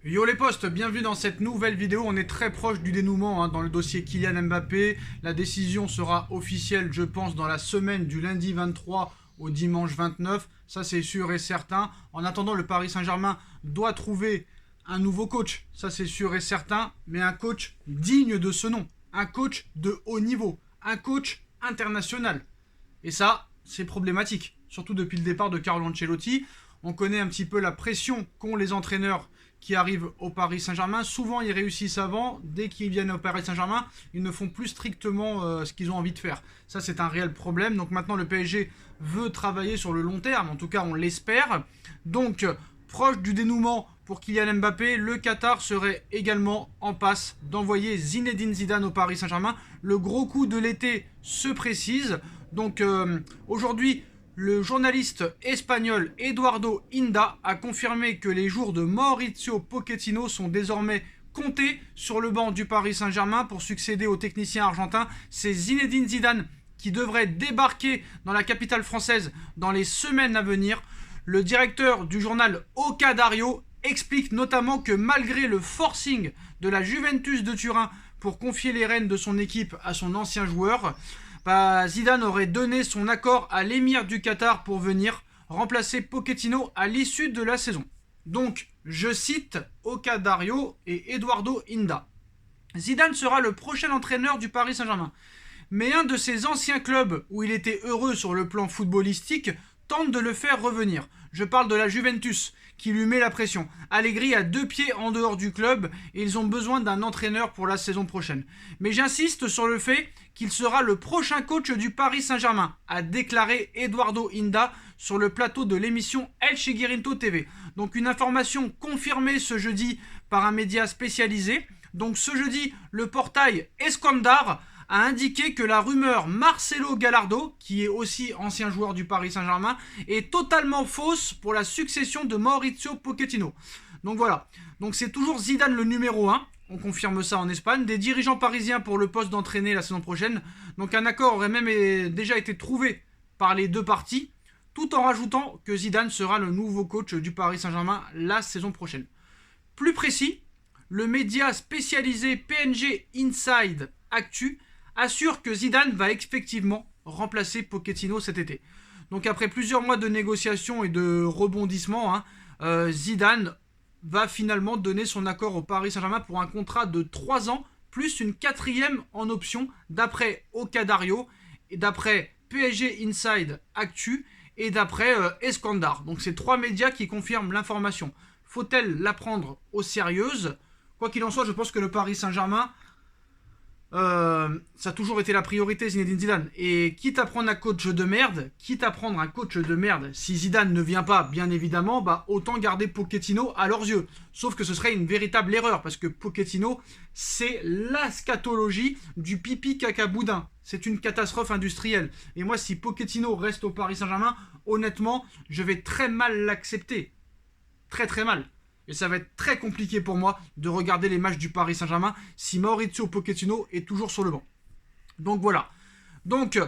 Yo les potes, bienvenue dans cette nouvelle vidéo. On est très proche du dénouement dans le dossier Kylian Mbappé. La décision sera officielle, je pense, dans la semaine du lundi 23 au dimanche 29. Ça, c'est sûr et certain. En attendant, le Paris Saint-Germain doit trouver un nouveau coach. Ça, c'est sûr et certain. Mais un coach digne de ce nom. Un coach de haut niveau. Un coach international. Et ça, c'est problématique. Surtout depuis le départ de Carlo Ancelotti. On connaît un petit peu la pression qu'ont les entraîneurs qui arrivent au Paris Saint-Germain. Souvent, ils réussissent avant. Dès qu'ils viennent au Paris Saint-Germain, ils ne font plus strictement ce qu'ils ont envie de faire. Ça, c'est un réel problème. Donc maintenant, le PSG veut travailler sur le long terme. En tout cas, on l'espère. Donc, proche du dénouement pour Kylian Mbappé, le Qatar serait également en passe d'envoyer Zinedine Zidane au Paris Saint-Germain. Le gros coup de l'été se précise. Donc aujourd'hui, le journaliste espagnol Eduardo Inda a confirmé que les jours de Mauricio Pochettino sont désormais comptés sur le banc du Paris Saint-Germain pour succéder au technicien argentin. C'est Zinedine Zidane qui devrait débarquer dans la capitale française dans les semaines à venir. Le directeur du journal Oca Dario explique notamment que malgré le forcing de la Juventus de Turin pour confier les rênes de son équipe à son ancien joueur, Zidane aurait donné son accord à l'émir du Qatar pour venir remplacer Pochettino à l'issue de la saison. Donc, je cite Oca Dario et Eduardo Inda. Zidane sera le prochain entraîneur du Paris Saint-Germain. Mais un de ses anciens clubs où il était heureux sur le plan footballistique tente de le faire revenir. Je parle de la Juventus, qui lui met la pression. Allegri a 2 pieds en dehors du club et ils ont besoin d'un entraîneur pour la saison prochaine. Mais j'insiste sur le fait qu'il sera le prochain coach du Paris Saint-Germain, a déclaré Eduardo Inda sur le plateau de l'émission El Chiguirinto TV. Donc une information confirmée ce jeudi par un média spécialisé. Donc ce jeudi, le portail Escondar a indiqué que la rumeur Marcelo Gallardo, qui est aussi ancien joueur du Paris Saint-Germain, est totalement fausse pour la succession de Mauricio Pochettino. Donc voilà, donc c'est toujours Zidane le numéro 1, on confirme ça en Espagne, des dirigeants parisiens pour le poste d'entraîner la saison prochaine. Donc un accord aurait même déjà été trouvé par les deux parties, tout en rajoutant que Zidane sera le nouveau coach du Paris Saint-Germain la saison prochaine. Plus précis, le média spécialisé PNG Inside Actu assure que Zidane va effectivement remplacer Pochettino cet été. Donc après plusieurs mois de négociations et de rebondissements, Zidane va finalement donner son accord au Paris Saint-Germain pour un contrat de 3 ans, plus une 4e en option, d'après Oca Dario, et d'après PSG Inside Actu, et d'après Escandar. Donc c'est 3 médias qui confirment l'information. Faut-elle la prendre au sérieux ? Quoi qu'il en soit, je pense que le Paris Saint-Germain, ça a toujours été la priorité, Zinedine Zidane. Et quitte à prendre un coach de merde, si Zidane ne vient pas, bien évidemment, autant garder Pochettino à leurs yeux. Sauf que ce serait une véritable erreur, parce que Pochettino, c'est la scatologie du pipi caca boudin. C'est une catastrophe industrielle. Et moi, si Pochettino reste au Paris Saint-Germain, honnêtement, je vais très mal l'accepter. Très très mal. Et ça va être très compliqué pour moi de regarder les matchs du Paris Saint-Germain si Mauricio Pochettino est toujours sur le banc. Donc voilà. Donc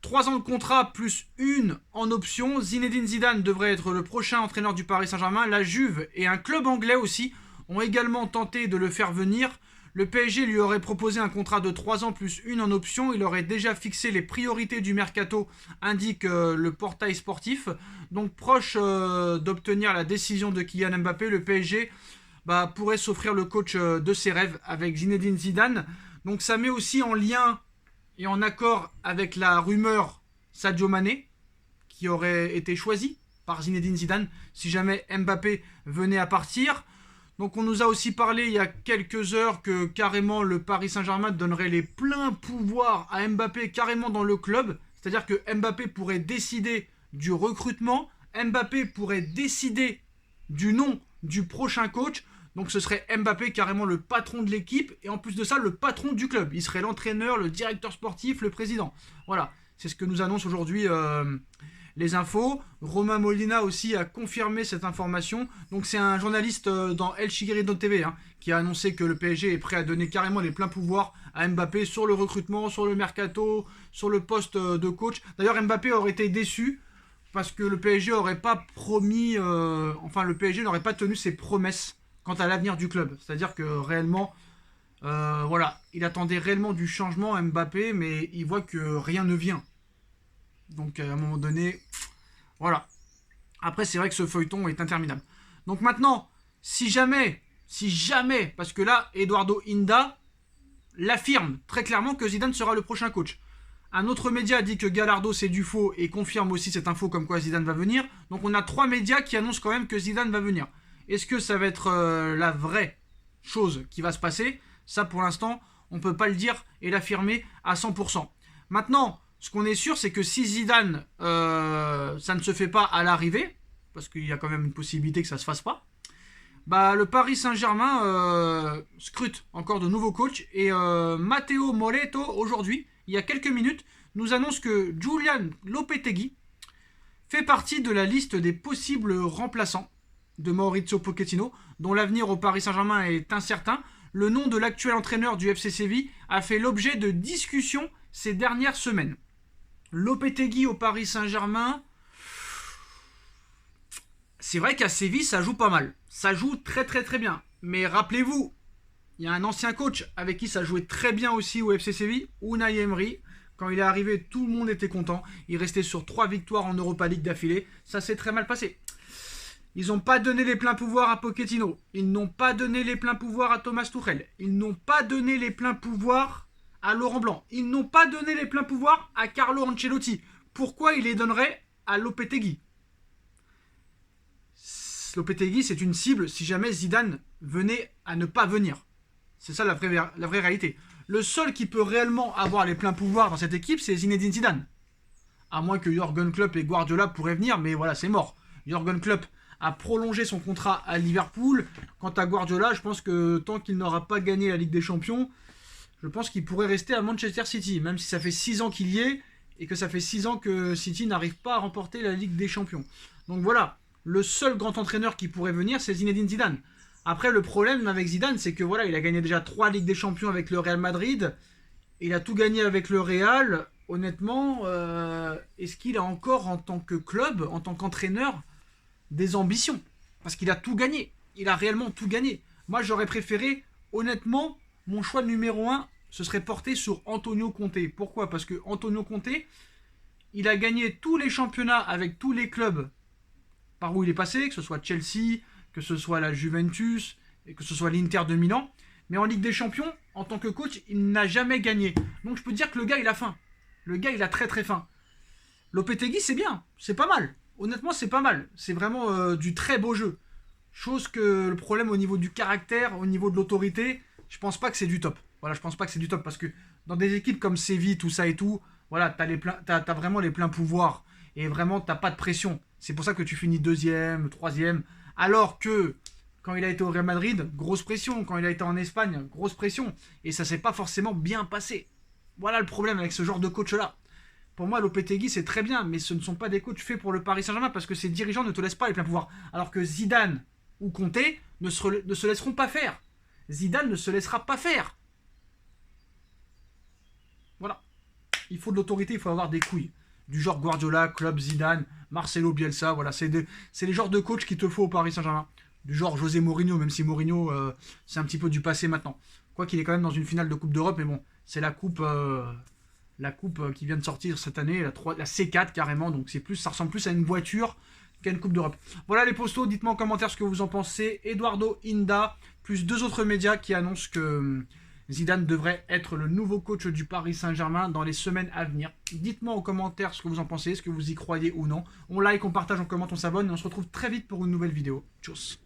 3 ans de contrat plus 1 en option. Zinedine Zidane devrait être le prochain entraîneur du Paris Saint-Germain. La Juve et un club anglais aussi ont également tenté de le faire venir. Le PSG lui aurait proposé un contrat de 3 ans plus 1 en option. Il aurait déjà fixé les priorités du mercato, indique le portail sportif. Donc proche d'obtenir la décision de Kylian Mbappé, le PSG pourrait s'offrir le coach de ses rêves avec Zinedine Zidane. Donc ça met aussi en lien et en accord avec la rumeur Sadio Mané, qui aurait été choisi par Zinedine Zidane si jamais Mbappé venait à partir. Donc on nous a aussi parlé il y a quelques heures que carrément le Paris Saint-Germain donnerait les pleins pouvoirs à Mbappé carrément dans le club. C'est-à-dire que Mbappé pourrait décider du recrutement, Mbappé pourrait décider du nom du prochain coach. Donc ce serait Mbappé carrément le patron de l'équipe et en plus de ça le patron du club. Il serait l'entraîneur, le directeur sportif, le président. Voilà, c'est ce que nous annonce aujourd'hui les infos. Romain Molina aussi a confirmé cette information. Donc c'est un journaliste dans El Chiguirinto TV qui a annoncé que le PSG est prêt à donner carrément les pleins pouvoirs à Mbappé sur le recrutement, sur le mercato, sur le poste de coach. D'ailleurs Mbappé aurait été déçu parce que le PSG aurait pas promis, le PSG n'aurait pas tenu ses promesses quant à l'avenir du club. C'est-à-dire que réellement, voilà, il attendait réellement du changement Mbappé, mais il voit que rien ne vient. Donc à un moment donné, voilà. Après, c'est vrai que ce feuilleton est interminable. Donc maintenant, si jamais, parce que là, Eduardo Inda l'affirme très clairement que Zidane sera le prochain coach. Un autre média dit que Gallardo c'est du faux et confirme aussi cette info comme quoi Zidane va venir. Donc on a 3 médias qui annoncent quand même que Zidane va venir. Est-ce que ça va être la vraie chose qui va se passer? Ça pour l'instant, on ne peut pas le dire et l'affirmer à 100%. Maintenant, ce qu'on est sûr, c'est que si Zidane, ça ne se fait pas à l'arrivée, parce qu'il y a quand même une possibilité que ça ne se fasse pas, bah, le Paris Saint-Germain scrute encore de nouveaux coachs. Et Matteo Moretto, aujourd'hui, il y a quelques minutes, nous annonce que Julian Lopetegui fait partie de la liste des possibles remplaçants de Maurizio Pochettino, dont l'avenir au Paris Saint-Germain est incertain. Le nom de l'actuel entraîneur du FC Séville a fait l'objet de discussions ces dernières semaines. Lopetegui au Paris Saint-Germain, c'est vrai qu'à Séville, ça joue pas mal. Ça joue très très très bien. Mais rappelez-vous, il y a un ancien coach avec qui ça jouait très bien aussi au FC Séville, Unai Emery. Quand il est arrivé, tout le monde était content. Il restait sur 3 victoires en Europa League d'affilée. Ça s'est très mal passé. Ils n'ont pas donné les pleins pouvoirs à Pochettino. Ils n'ont pas donné les pleins pouvoirs à Thomas Tuchel. Ils n'ont pas donné les pleins pouvoirs à Laurent Blanc. Ils n'ont pas donné les pleins pouvoirs à Carlo Ancelotti. Pourquoi ils les donneraient à Lopetegui? Lopetegui, c'est une cible si jamais Zidane venait à ne pas venir. C'est ça la vraie réalité. Le seul qui peut réellement avoir les pleins pouvoirs dans cette équipe, c'est Zinedine Zidane. À moins que Jürgen Klopp et Guardiola pourraient venir, mais voilà, c'est mort. Jürgen Klopp a prolongé son contrat à Liverpool. Quant à Guardiola, je pense que tant qu'il n'aura pas gagné la Ligue des Champions, je pense qu'il pourrait rester à Manchester City, même si ça fait 6 ans qu'il y est, et que ça fait 6 ans que City n'arrive pas à remporter la Ligue des Champions. Donc voilà, le seul grand entraîneur qui pourrait venir, c'est Zinedine Zidane. Après, le problème avec Zidane, c'est que voilà, il a gagné déjà 3 Ligues des Champions avec le Real Madrid. Il a tout gagné avec le Real. Honnêtement, est-ce qu'il a encore, en tant que club, en tant qu'entraîneur, des ambitions? Parce qu'il a tout gagné. Il a réellement tout gagné. Moi, j'aurais préféré, honnêtement, mon choix numéro 1, ce serait porté sur Antonio Conte. Pourquoi? Parce que Antonio Conte, il a gagné tous les championnats avec tous les clubs par où il est passé, que ce soit Chelsea, que ce soit la Juventus, et que ce soit l'Inter de Milan. Mais en Ligue des Champions, en tant que coach, il n'a jamais gagné. Donc je peux dire que le gars, il a faim. Le gars, il a très très faim. Lopetegui, c'est bien, c'est pas mal. Honnêtement, c'est pas mal. C'est vraiment du très beau jeu. Chose que le problème au niveau du caractère, au niveau de l'autorité, je pense pas que c'est du top. Voilà, je pense pas que c'est du top parce que dans des équipes comme Séville, tout ça et tout, voilà, t'as vraiment les pleins pouvoirs et vraiment t'as pas de pression. C'est pour ça que tu finis 2e, 3e. Alors que quand il a été au Real Madrid, grosse pression. Quand il a été en Espagne, grosse pression. Et ça s'est pas forcément bien passé. Voilà le problème avec ce genre de coach-là. Pour moi, Lopetegui, c'est très bien, mais ce ne sont pas des coachs faits pour le Paris Saint-Germain parce que ces dirigeants ne te laissent pas les pleins pouvoirs. Alors que Zidane ou Conte ne se laisseront pas faire. Zidane ne se laissera pas faire. Voilà. Il faut de l'autorité, il faut avoir des couilles. Du genre Guardiola, Klopp, Zidane, Marcelo Bielsa, voilà. C'est les genres de coachs qu'il te faut au Paris Saint-Germain. Du genre José Mourinho, même si Mourinho, c'est un petit peu du passé maintenant. Quoi qu'il est quand même dans une finale de Coupe d'Europe, mais bon, c'est la coupe qui vient de sortir cette année, la C4 carrément, donc ça ressemble plus à une voiture qu'à une Coupe d'Europe. Voilà les postos, dites-moi en commentaire ce que vous en pensez. Eduardo Inda, plus 2 autres médias qui annoncent que Zidane devrait être le nouveau coach du Paris Saint-Germain dans les semaines à venir. Dites-moi en commentaire ce que vous en pensez, ce que vous y croyez ou non. On like, on partage, on commente, on s'abonne et on se retrouve très vite pour une nouvelle vidéo. Tchuss.